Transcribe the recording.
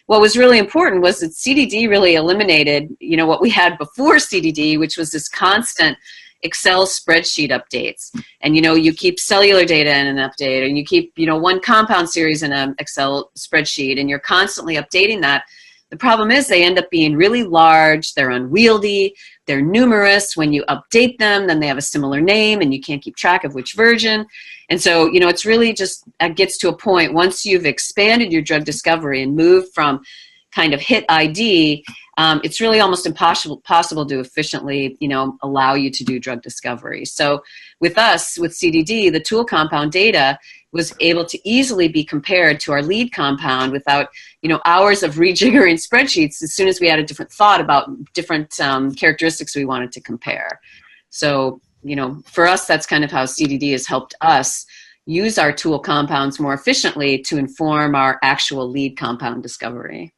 what was really important was that CDD really eliminated, what we had before CDD, which was this constant Excel spreadsheet updates. And, you keep cellular data in an update, and you keep, one compound series in an Excel spreadsheet, and you're constantly updating that. The problem is they end up being really large, they're unwieldy, they're numerous. When you update them, then they have a similar name, and you can't keep track of which version. And so, it's really just, it gets to a point, once you've expanded your drug discovery and moved from kind of hit ID, it's really almost impossible to efficiently, allow you to do drug discovery. So with us, with CDD, the tool compound data was able to easily be compared to our lead compound without, hours of rejiggering spreadsheets as soon as we had a different thought about different characteristics we wanted to compare. So, for us, that's kind of how CDD has helped us use our tool compounds more efficiently to inform our actual lead compound discovery.